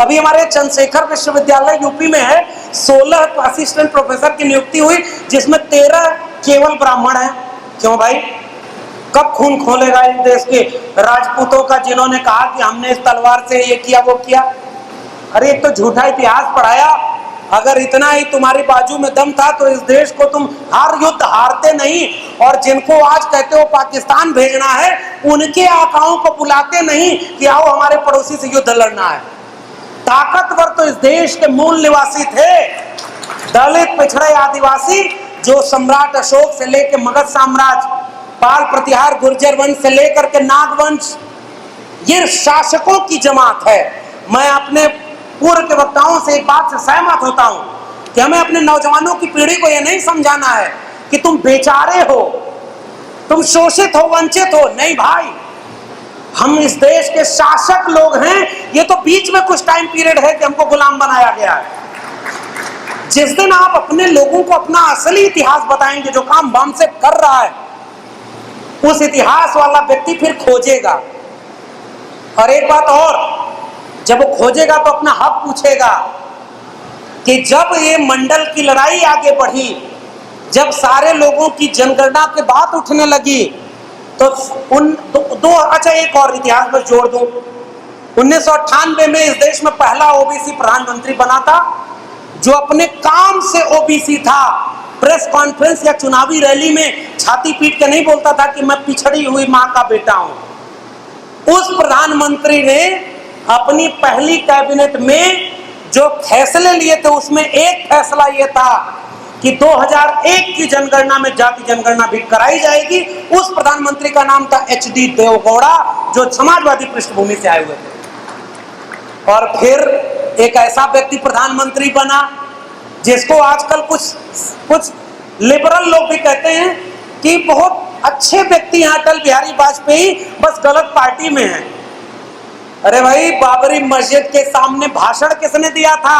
अभी हमारे चंद्रशेखर विश्वविद्यालय यूपी में है, 16 असिस्टेंट प्रोफेसर की नियुक्ति हुई, जिसमें 13 केवल ब्राह्मण है। क्यों भाई? कब खून खोलेगा इस देश के राजपूतों का, जिन्होंने कहा कि हमने इस तलवार से ये किया वो किया? अरे एक तो झूठा इतिहास पढ़ाया। अगर इतना ही तुम्हारी बाजू में दम था तो इस देश को तुम हर युद्ध हारते नहीं, और जिनको आज कहते हो पाकिस्तान भेजना है, उनके आकाओं को बुलाते नहीं कि आओ हमारे पड़ोसी से युद्ध लड़ना है। ताकतवर तो इस देश के मूल निवासी थे, दलित, पिछड़े, आदिवासी, जो सम्राट अशोक से लेकर मगध साम्राज्य, पाल प्रतिहार, गुर्जर वंश से लेकर के नाग वंश, ये शासकों की जमात है। मैं अपने पूर्व के वक्ताओं से एक बात से सहमत होता हूं कि हमें अपने नौजवानों की पीढ़ी को यह नहीं समझाना है कि तुम बेचारे हो, तुम शोषित हो, वंचित हो। नहीं भाई, हम इस देश के शासक लोग हैं। ये तो बीच में कुछ टाइम पीरियड है कि हमको गुलाम बनाया गया है। जिस दिन आप अपने लोगों को अपना असली इतिहास बताएंगे, जो काम बम से कर रहा है, उस इतिहास वाला व्यक्ति फिर खोजेगा। और एक बात और, जब वो खोजेगा तो अपना हक पूछेगा कि जब ये मंडल की लड़ाई आगे बढ़ी, जब सारे लोगों की जनगणना की बात उठने लगी, तो अच्छा एक और इतिहास में जोड़ दूं, 1998 में इस देश में पहला ओबीसी प्रधानमंत्री बना था, जो अपने काम से ओबीसी था। प्रेस कॉन्फ्रेंस या चुनावी रैली में छाती पीट के नहीं बोलता था कि मैं पिछड़ी हुई मां का बेटा हूं। उस प्रधानमंत्री ने अपनी पहली कैबिनेट में जो फैसले लिए थे, उसमें एक फैसला यह था कि 2001 की जनगणना में जाति जनगणना भी कराई जाएगी। उस प्रधानमंत्री का नाम था HD देवेगौड़ा, जो समाजवादी पृष्ठभूमि से आए हुए थे। और फिर एक ऐसा व्यक्ति प्रधानमंत्री बना जिसको आजकल कुछ लिबरल लोग भी कहते हैं कि बहुत अच्छे व्यक्ति हैं अटल बिहारी वाजपेयी, बस गलत पार्टी में हैं। अरे भाई, बाबरी मस्जिद के सामने भाषण किसने दिया था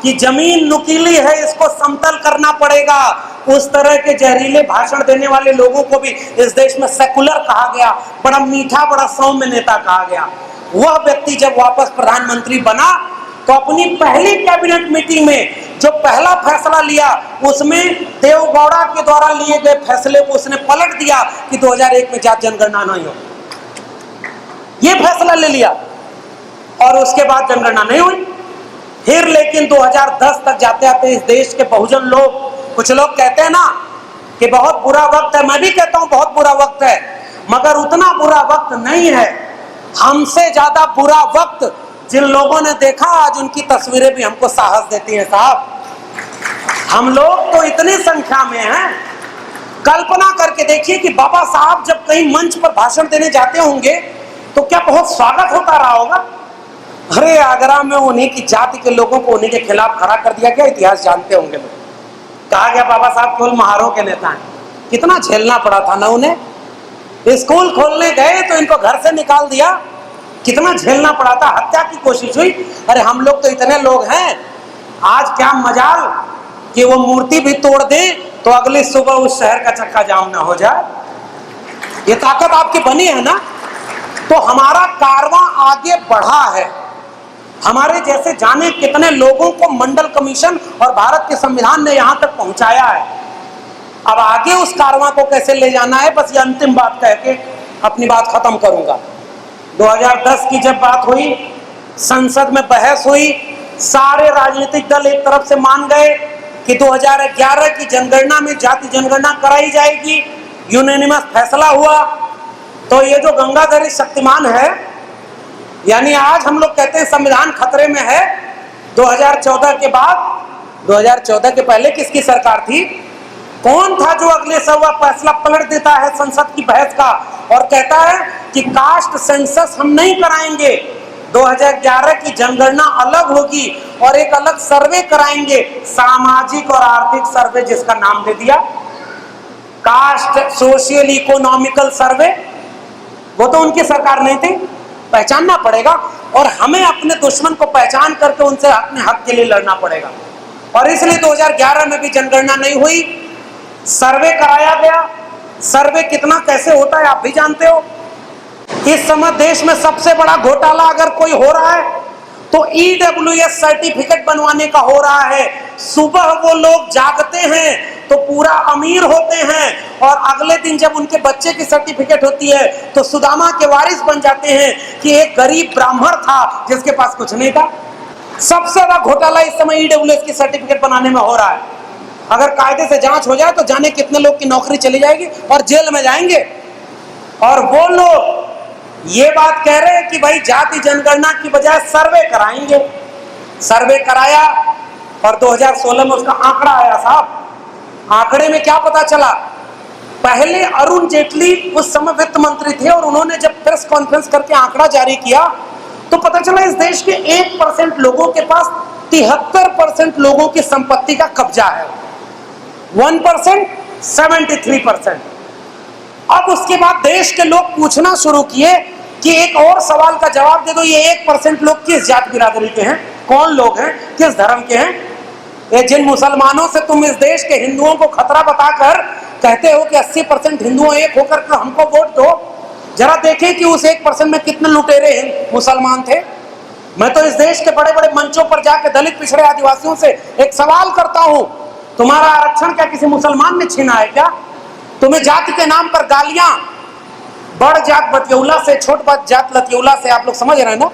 कि जमीन नुकीली है, इसको समतल करना पड़ेगा? उस तरह के जहरीले भाषण देने वाले लोगों को भी इस देश में सेकुलर कहा गया, बड़ा मीठा, बड़ा सौम्य नेता कहा गया। वह व्यक्ति जब वापस प्रधानमंत्री बना तो अपनी पहली कैबिनेट मीटिंग में जो पहला फैसला लिया, उसमें देवेगौड़ा के द्वारा लिए गए फैसले को उसने पलट दिया कि 2001 में जाति जनगणना नहीं हो। यह फैसला ले लिया और उसके बाद जनगणना नहीं हुई। फिर लेकिन 2010 तक जाते आते इस देश के बहुजन लोग, कुछ लोग कहते हैं ना कि बहुत बुरा वक्त है, मैं भी कहता हूं बहुत बुरा वक्त है, मगर उतना बुरा वक्त नहीं है। हमसे ज्यादा बुरा वक्त जिन लोगों ने देखा, आज उनकी तस्वीरें भी हमको साहस देती हैं। साहब, हम लोग तो इतनी संख्या में हैं, कल्पना करके देखिए कि बाबा साहब जब कहीं मंच पर भाषण देने जाते होंगे तो क्या बहुत स्वागत होता रहा होगा। अरे आगरा में उन्हीं की जाति के लोगों को उन्हीं के खिलाफ खड़ा कर दिया गया, इतिहास जानते होंगे लोग। कहा गया बाबा साहब केवल महारों के नेता हैं। कितना झेलना पड़ा था ना उन्हें। स्कूल खोलने गए तो इनको घर से निकाल दिया, कितना झेलना पड़ा था, हत्या की कोशिश हुई। अरे हम लोग तो इतने लोग हैं, आज क्या मजाल कि वो मूर्ति भी तोड़ दे तो अगली सुबह उस शहर का चक्का जाम ना हो जाए। ये ताकत आपकी बनी है ना। तो हमारा कारवां आगे बढ़ा है। हमारे जैसे जाने कितने लोगों को मंडल कमीशन और भारत के संविधान ने यहां तक पहुंचाया है। अब आगे उस कारवां को कैसे ले जाना है, बस ये अंतिम बात कह के अपनी बात खत्म करूंगा। 2010 की जब बात हुई, संसद में बहस हुई, सारे राजनीतिक दल एक तरफ से मान गए कि 2011 की जनगणना में जाति जनगणना कराई जाएगी। यूनानिमस फैसला हुआ। तो ये जो गंगाधरी शक्तिमान है, यानी आज हम लोग कहते हैं संविधान खतरे में है। 2014 के बाद, 2014 के पहले किसकी सरकार थी? कौन था जो अगले सवा फैसला पलट देता है संसद की बहस का और कहता है कि कास्ट सेंसस हम नहीं कराएंगे, 2011 की जनगणना अलग होगी और एक अलग सर्वे कराएंगे, सामाजिक और आर्थिक सर्वे, जिसका नाम दे दिया कास्ट सोशियल इकोनॉमिकल सर्वे। वो तो उनकी सरकार नहीं थी। पहचानना पड़ेगा और हमें अपने दुश्मन को पहचान करके उनसे अपने हक के लिए लड़ना पड़ेगा। और इसलिए 2011 में भी जनगणना नहीं हुई, सर्वे कराया गया। सर्वे कितना कैसे होता है आप भी जानते हो। इस समय देश में सबसे बड़ा घोटाला अगर कोई हो रहा है तो EWS सर्टिफिकेट बनवाने का हो रहा है। सुबह वो लोग जागते हैं तो पूरा अमीर होते हैं, और अगले दिन जब उनके बच्चे की सर्टिफिकेट होती है तो सुदामा के वारिस बन जाते हैं कि एक गरीब ब्राह्मण था जिसके पास कुछ नहीं था। सबसे बड़ा घोटाला इस समय EWS की सर्टिफिकेट बनाने में हो रहा है। अगर कायदे से जांच हो जाए तो जाने कितने लोग की नौकरी चली जाएगी और जेल में जाएंगे। और वो लोग ये बात कह रहे हैं कि भाई जाति जनगणना की बजाय सर्वे कराएंगे। सर्वे कराया और 2016 में उसका आंकड़ा आया साहब। आंकड़े में क्या पता चला? पहले अरुण जेटली उस समय वित्त मंत्री थे और उन्होंने जब प्रेस कॉन्फ्रेंस करके आंकड़ा जारी किया तो पता चला इस देश के 1% लोगों के पास 73% लोगों की संपत्ति का कब्जा है, 1% 73%। अब उसके बाद देश के लोग पूछना शुरू किए कि एक और सवाल का जवाब दे दो, ये 1% लोग किस जात बिरादरी के हैं, कौन लोग हैं, किस धर्म के हैं? ये जिन मुसलमानों से तुम इस देश के हिंदुओं को खतरा बताकर कहते हो कि 80% हिंदुओं एक होकर के हमको वोट दो, जरा देखें कि उस 1% में कितने लुटेरे मुसलमान थे। मैं तो इस देश के बड़े बड़े मंचों पर जाकर दलित पिछड़े आदिवासियों से एक सवाल करता हूं, तुम्हारा आरक्षण क्या किसी मुसलमान ने छीना है क्या? तुम्हें जाति के नाम पर गालियां, बड़ जात बतियौला से, छोट जात लतियौला से, आप लोग समझ रहे हैं ना?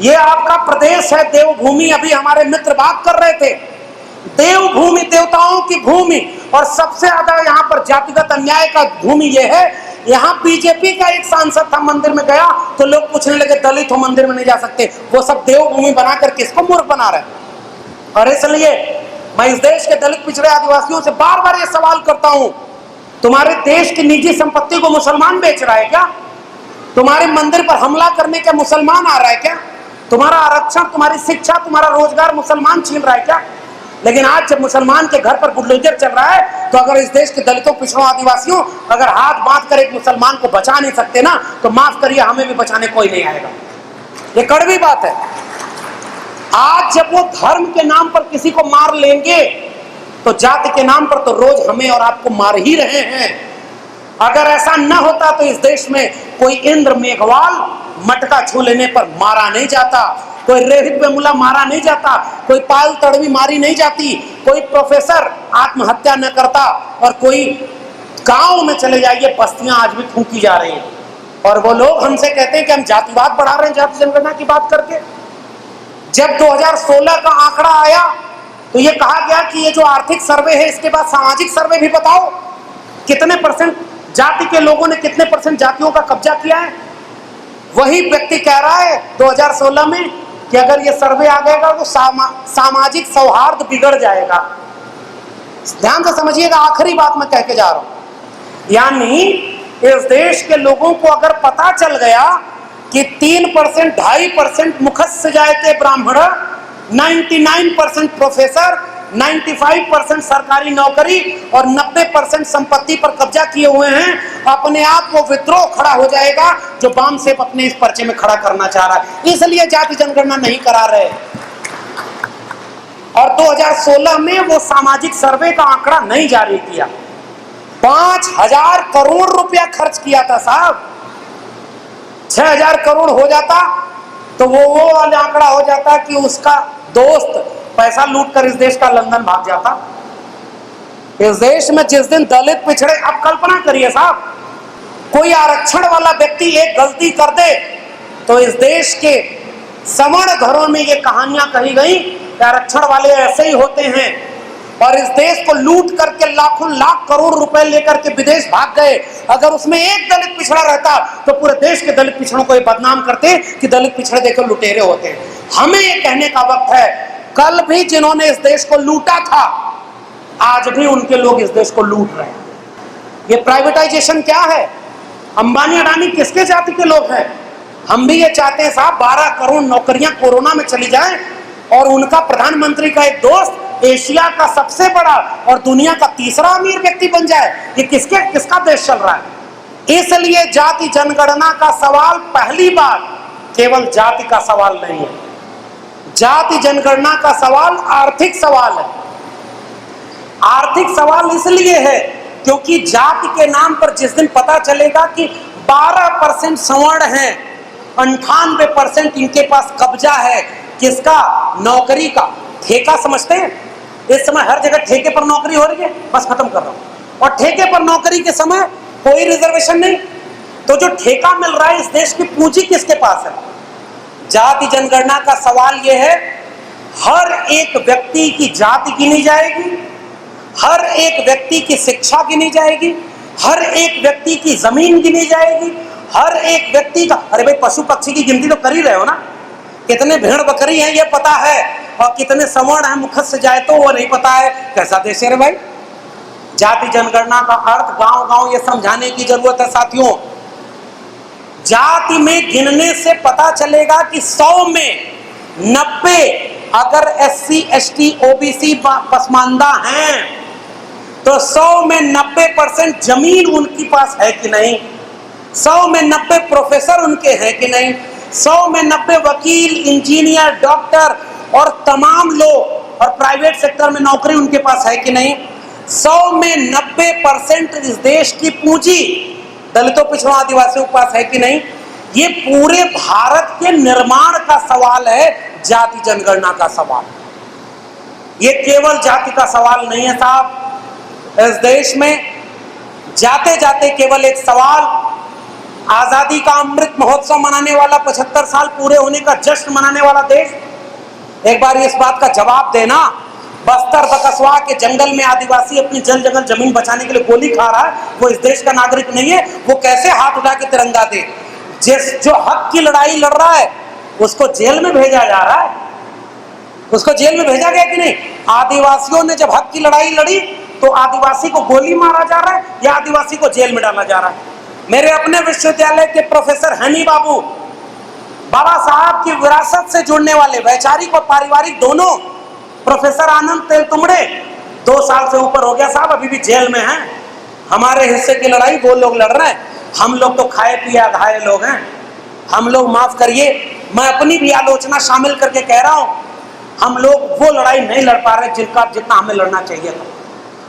ये आपका प्रदेश है देवभूमि। अभी हमारे मित्र बात कर रहे थे, देवभूमि, देवताओं की भूमि, और सबसे ज्यादा यहाँ पर जातिगत अन्याय का भूमि ये है। यहाँ बीजेपी का एक सांसद था, मंदिर में गया तो लोग पूछने लगे दलित हो मंदिर में नहीं जा सकते। वो सब देवभूमि बनाकर किसको मूर्ख बना रहे हैं? और इसलिए मैं इस देश के दलित पिछड़े आदिवासियों से बार बार ये सवाल करता हूं, तुम्हारे देश की निजी संपत्ति को मुसलमान बेच रहा है क्या? तुम्हारे मंदिर पर हमला करने का मुसलमान आ रहा है क्या? तुम्हारा आरक्षण, तुम्हारी शिक्षा, तुम्हारा रोजगार मुसलमान छीन रहा है क्या? लेकिन आज जब मुसलमान के घर पर बुलडोजर चल रहा है तो अगर इस देश के दलितों, पिछड़ों, आदिवासियों अगर हाथ बांध कर एक मुसलमान को बचा नहीं सकते ना, तो माफ करिए, हमें भी बचाने कोई नहीं आएगा। ये कड़वी बात है। आज जब वो धर्म के नाम पर किसी को मार लेंगे तो जाति के नाम पर तो रोज हमें और आपको मार ही रहे हैं। अगर ऐसा न होता तो इस देश में कोई इंद्र मेघवाल मटका छू लेने पर मारा नहीं जाता, कोई रेहित बेमुला मारा नहीं जाता, कोई पाल तड़वी मारी नहीं जाती, कोई प्रोफेसर आत्महत्या न करता, और कोई गांव में चले जाइए बस्तियां आज भी फूंकी जा रही हैं। और वो लोग हमसे कहते हैं कि हम जातिवाद बढ़ा रहे हैं जाति जनगणना की बात करके। जब 2016 का आंकड़ा आया तो ये कहा गया कि ये जो आर्थिक सर्वे है इसके बाद सामाजिक सर्वे भी बताओ, कितने परसेंट जाति के लोगों ने कितने परसेंट जातियों का कब्जा किया है। वही व्यक्ति कह रहा है 2016 में कि अगर ये सर्वे आ गएगा तो सामाजिक सौहार्द बिगड़ जाएगा। ध्यान से समझिएगा, आखिरी बात मैं कह के जा रहा हूं, यानी इस देश के लोगों को अगर पता चल गया कि 3%, 2.5% मुखस्य जायते ब्राह्मण, 99% प्रोफेसर, 95% सरकारी नौकरी और 90% संपत्ति पर कब्जा किए हुए हैं, अपने आप वो विद्रोह खड़ा हो जाएगा जो बाम सेप अपने इस पर्चे में खड़ा करना चाह रहा है। इसलिए जाति जनगणना नहीं करा रहे। और 2016 में वो सामाजिक सर्वे का आंकड़ा नहीं जारी किया। 5000 करोड़ रुपया खर्च किया था साहब। 6000 करोड़ हो जाता तो वो वाला आंकड़ा हो जाता कि उसका दोस्त पैसा लूट कर इस देश का लंदन भाग जाता। इस देश में जिस दिन दलित पिछड़े, अब कल्पना करिए साहब, कोई आरक्षण वाला व्यक्ति एक गलती कर दे तो इस देश के सवर्ण घरों में ये कहानियां कही गई कि आरक्षण वाले ऐसे ही होते हैं, और इस देश को लूट करके लाखों लाख करोड़ रुपए लेकर के विदेश भाग गए। अगर उसमें एक दलित पिछड़ा रहता तो पूरे देश के दलित पिछड़ों को ये बदनाम करते कि दलित पिछड़े देखो लुटेरे होते हैं। हमें ये कहने का वक्त है, कल भी जिन्होंने इस देश को लूटा था आज भी उनके लोग इस देश को लूट रहे हैं। ये प्राइवेटाइजेशन क्या है? अंबानी अडानी किसके जाति के लोग हैं? हम भी ये चाहते हैं साहब 12 करोड़ नौकरियां कोरोना में चली जाएं और उनका प्रधानमंत्री का एक दोस्त एशिया का सबसे बड़ा और दुनिया का तीसरा अमीर व्यक्ति बन जाए। ये किसका देश चल रहा है? इसलिए जाति जनगणना का सवाल पहली बार केवल जाति का सवाल नहीं है। जाति जनगणना का सवाल आर्थिक सवाल है। आर्थिक सवाल इसलिए है क्योंकि जाति के नाम पर जिस दिन पता चलेगा कि 12% सवर्ण हैं, 98% इनके पास कब्जा है, किसका? नौकरी का। ठेका समझते हैं? इस समय हर जगह ठेके पर नौकरी हो रही है, बस खत्म कर रहा हूं। और ठेके पर नौकरी के समय कोई रिजर्वेशन नहीं। तो जो ठेका मिल रहा है, इस देश की पूंजी किसके पास है? जाति जनगणना का सवाल यह है, हर एक व्यक्ति की जाति गिनी जाएगी, हर एक व्यक्ति की शिक्षा गिनी जाएगी, हर एक व्यक्ति की जमीन गिनी जाएगी, हर एक व्यक्ति का, अरे भाई पशु पक्षी की गिनती तो कर ही रहे हो ना, कितने भेड़ बकरी हैं ये पता है, और कितने सवर्ण हैं मुखत से जाए तो वो नहीं पता है। कैसा देश है रे भाई? जाति जनगणना का अर्थ गांव गांव ये समझाने की जरूरत है साथियों। जाति में गिनने से पता चलेगा कि 100 में 90 अगर SC ST OBC पसमानदा हैं तो 100 में 90% जमीन उनके पास है कि नहीं, 100 में 90 प्रोफेसर उनके हैं कि नहीं, 100 में 90 वकील, इंजीनियर, डॉक्टर और तमाम लोग और प्राइवेट सेक्टर में नौकरी उनके पास है कि नहीं, 100 में 90% इस देश की पूंजी दलितों, पिछड़ों, आदिवासियों के पास है कि नहीं। ये पूरे भारत के निर्माण का सवाल है, जाति जनगणना का सवाल। ये केवल जाति का सवाल नहीं है साहब। इस देश में जाते जाते केवल एक सवाल, आजादी का अमृत महोत्सव मनाने वाला, 75 साल पूरे होने का जश्न मनाने वाला देश, एक बार इस बात का जवाब देना, बस्तर बकसवा के जंगल में आदिवासी अपनी जल जंगल जमीन बचाने के लिए गोली खा रहा है, वो इस देश का नागरिक नहीं है? वो कैसे हाथ उठा के तिरंगा दे? जो हक की लड़ाई लड़ रहा है उसको जेल में भेजा जा रहा है, उसको जेल में भेजा गया कि नहीं? आदिवासियों ने जब हक की लड़ाई लड़ी तो आदिवासी को गोली मारा जा रहा है या आदिवासी को जेल में डाला जा रहा है? मेरे अपने विश्वविद्यालय के प्रोफेसर हनी बाबू, बाबा साहब की विरासत से जुड़ने वाले, वैचारिक और पारिवारिक दोनों, प्रोफेसर आनंद तेलतुंबड़े 2 साल से ऊपर हो गया साहब, अभी भी जेल में हैं। हमारे हिस्से की लड़ाई वो लोग लड़ रहे हैं, हम लोग तो खाए पिए घाये लोग हैं। हम लोग, माफ करिए, मैं अपनी भी आलोचना शामिल करके कह रहा हूं, हम लोग वो लड़ाई नहीं लड़ पा रहे जितना हमें लड़ना चाहिए था।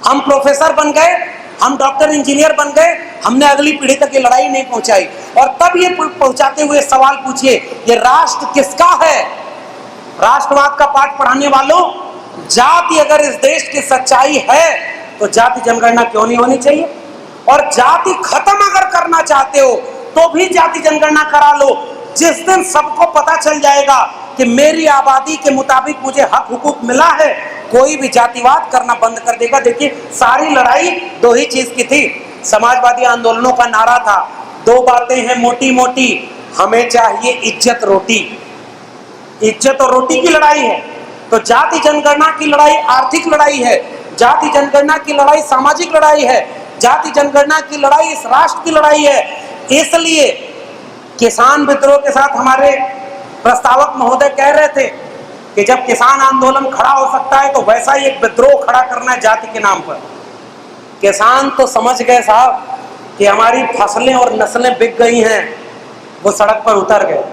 हम प्रोफेसर बन गए, हम डॉक्टर इंजीनियर बन गए, हमने अगली पीढ़ी तक ये लड़ाई नहीं पहुंचाई। और तब ये पहुंचाते हुए सवाल पूछिए, ये राष्ट्र किसका है? राष्ट्रवाद का पाठ पढ़ाने वालों, जाति अगर इस देश की सच्चाई है तो जाति जनगणना क्यों नहीं होनी चाहिए? और जाति खत्म अगर करना चाहते हो तो भी जाति जनगणना करा लो। जिस दिन सबको पता चल जाएगा कि मेरी आबादी के मुताबिक मुझे हक हुकूक मिला है, कोई भी जातिवाद करना बंद कर देगा। देखिए, सारी लड़ाई 2 ही चीज की थी। समाजवादी आंदोलनों का नारा था, 2 बातें हैं मोटी मोटी, हमें चाहिए इज्जत रोटी। इज्जत और रोटी की लड़ाई है। तो जाति जनगणना की लड़ाई आर्थिक लड़ाई है, जाति जनगणना की लड़ाई सामाजिक लड़ाई है, जाति जनगणना की लड़ाई इस राष्ट्र की लड़ाई है। इसलिए किसान विद्रोह के साथ हमारे प्रस्तावक महोदय कह रहे थे कि जब किसान आंदोलन खड़ा हो सकता है तो वैसा ही एक विद्रोह खड़ा करना है जाति के नाम पर। किसान तो समझ गए साहब कि हमारी फसलें और नस्लें बिक गई हैं, वो सड़क पर उतर गए।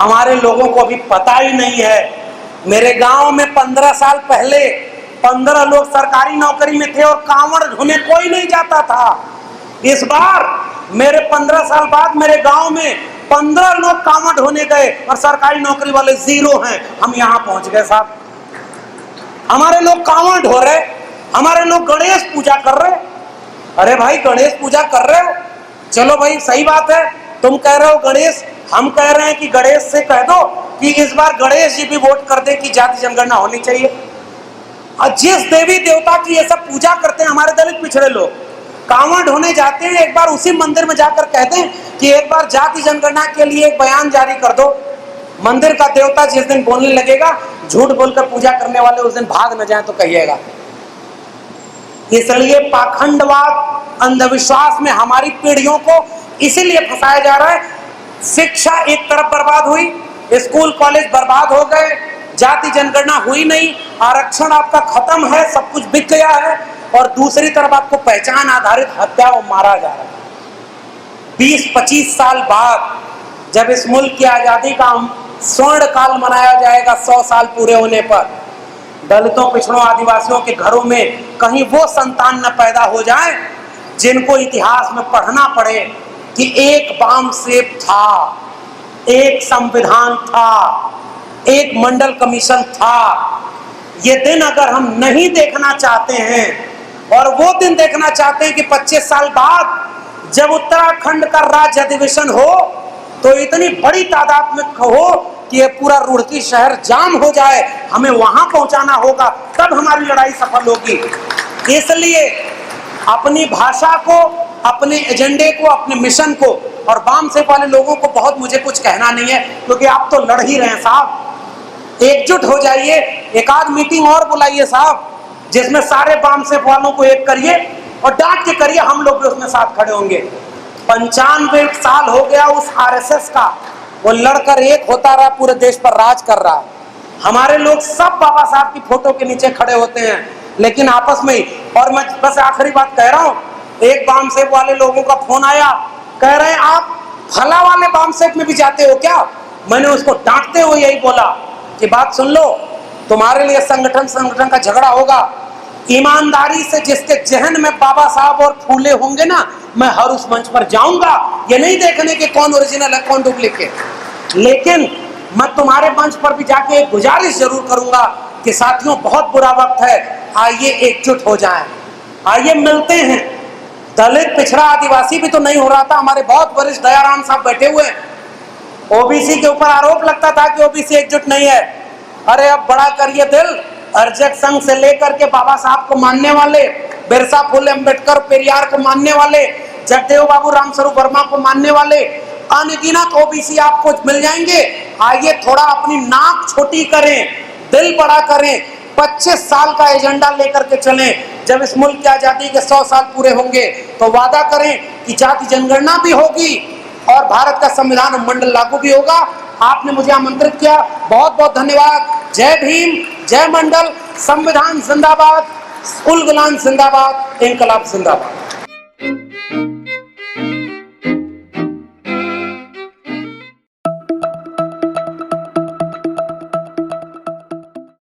हमारे लोगों को अभी पता ही नहीं है। मेरे गांव में 15 साल पहले 15 लोग सरकारी नौकरी में थे और कांवड़ ढोने कोई नहीं जाता था। इस बार मेरे 15 साल बाद मेरे गांव में 15 लोग कांवड़ ढोने गए और सरकारी नौकरी वाले 0 हैं। हम यहां पहुंच गए साहब। हमारे लोग कांवड़ ढो रहे, हमारे लोग गणेश पूजा कर रहे। अरे भाई, गणेश पूजा कर रहे हो, चलो भाई सही बात है, तुम कह रहे हो गणेश, हम कह रहे हैं कि गणेश से कह दो कि इस बार गणेश जी भी वोट कर दे कि जाति जनगणना होनी चाहिए। और जिस देवी देवता की ये सब पूजा करते हैं हमारे दलित पिछड़े लोग, कांवड़ ढोने जाते हैं, एक बार उसी मंदिर में जाकर कहते हैं कि एक बार जाति जनगणना के लिए एक बयान जारी कर दो। मंदिर का देवता जिस दिन बोलने लगेगा, झूठ बोलकर पूजा करने वाले उस दिन भाग न जाए तो कहिएगा। इसलिए पाखंडवाद, अंधविश्वास में हमारी पीढ़ियों को इसीलिए फंसाया जा रहा है। शिक्षा एक तरफ बर्बाद हुई, स्कूल कॉलेज बर्बाद हो गए, जाति जनगणना हुई नहीं, आरक्षण आपका खत्म है, सब कुछ बिक गया है, और दूसरी तरफ आपको पहचान आधारित हत्या और मारा जा रहा है। 20-25 साल बाद जब इस मुल्क की आजादी का स्वर्ण काल मनाया जाएगा, 100 साल पूरे होने पर, दलितों, पिछड़ों, आदिवासियों के घरों में कहीं वो संतान न पैदा हो जाए जिनको इतिहास में पढ़ना पड़े कि एक बामसेब था, एक संविधान था, एक मंडल कमीशन था। ये दिन अगर हम नहीं देखना चाहते हैं और वो दिन देखना चाहते हैं कि 25 साल बाद जब उत्तराखंड का राज्य अधिवेशन हो तो इतनी बड़ी तादाद में हो कि ये पूरा रुड़की शहर जाम हो जाए, हमें वहां पहुंचाना होगा, तब हमारी लड़ाई सफल होगी। इसलिए अपनी भाषा को, अपने एजेंडे को, अपने मिशन को, और वाम सेप वाले लोगों को बहुत मुझे कुछ कहना नहीं है क्योंकि आप तो लड़ ही रहे हैं साहब। एकजुट हो जाइए, एक आध मीटिंग और बुलाइए साहब, जिसमें सारे वाम सेप वालों को एक करिए और डांट के करिए, हम लोग भी उसमें साथ खड़े होंगे। 95 साल हो गया उस आरएसएस का, वो लड़कर एक होता रहा, पूरे देश पर राज कर रहा है। हमारे लोग सब बाबा साहब की फोटो के नीचे खड़े होते हैं, लेकिन आपस में ही। और मैं बस आखिरी बात कह रहा हूं, एक वाम सेप वाले लोगों का फोन आया, कह रहे हैं आप फला वाले वाम सेप में भी जाते हो क्या? मैंने उसको डांटते हुए यही बोला कि बात सुन लो, तुम्हारे लिए संगठन का झगड़ा होगा, ईमानदारी से जिसके जहन में बाबा साहब और फूले होंगे ना, मैं हर उस मंच पर जाऊंगा, ये नहीं देखने के कौन ओरिजिनल है कौन डुप्लीकेट। लेकिन मैं तुम्हारे मंच पर भी जाके एक गुजारिश जरूर करूंगा कि साथियों बहुत बुरा वक्त है, आइए एकजुट हो जाएं, आइए मिलते हैं। दलित, पिछड़ा, आदिवासी भी तो नहीं हो रहा था, हमारे बहुत वरिष्ठ दयाराम साहब बैठे हुए हैं। ओबीसी के ऊपर आरोप लगता था कि ओबीसी एकजुट नहीं है, अरे अब बड़ा करिए दिल। अर्जक संघ से लेकर के बाबा साहब को मानने वाले, बिरसा फुले अम्बेडकर, पेरियार को मानने वाले, जगदेव बाबू रामस्वरूप वर्मा को मानने वाले अनगिनत ओबीसी आपको मिल जाएंगे। आइए थोड़ा अपनी नाक छोटी करें, दिल बड़ा करें, 25 साल का एजेंडा लेकर के चलें। जब इस मुल्क की आजादी के 100 साल पूरे होंगे तो वादा करें कि जाति जनगणना भी होगी और भारत का संविधान मंडल लागू भी होगा। आपने मुझे आमंत्रित किया, बहुत बहुत धन्यवाद। जय भीम, जय मंडल, संविधान जिंदाबाद, उल गुलाम जिंदाबाद, इनकलाब जिंदाबाद।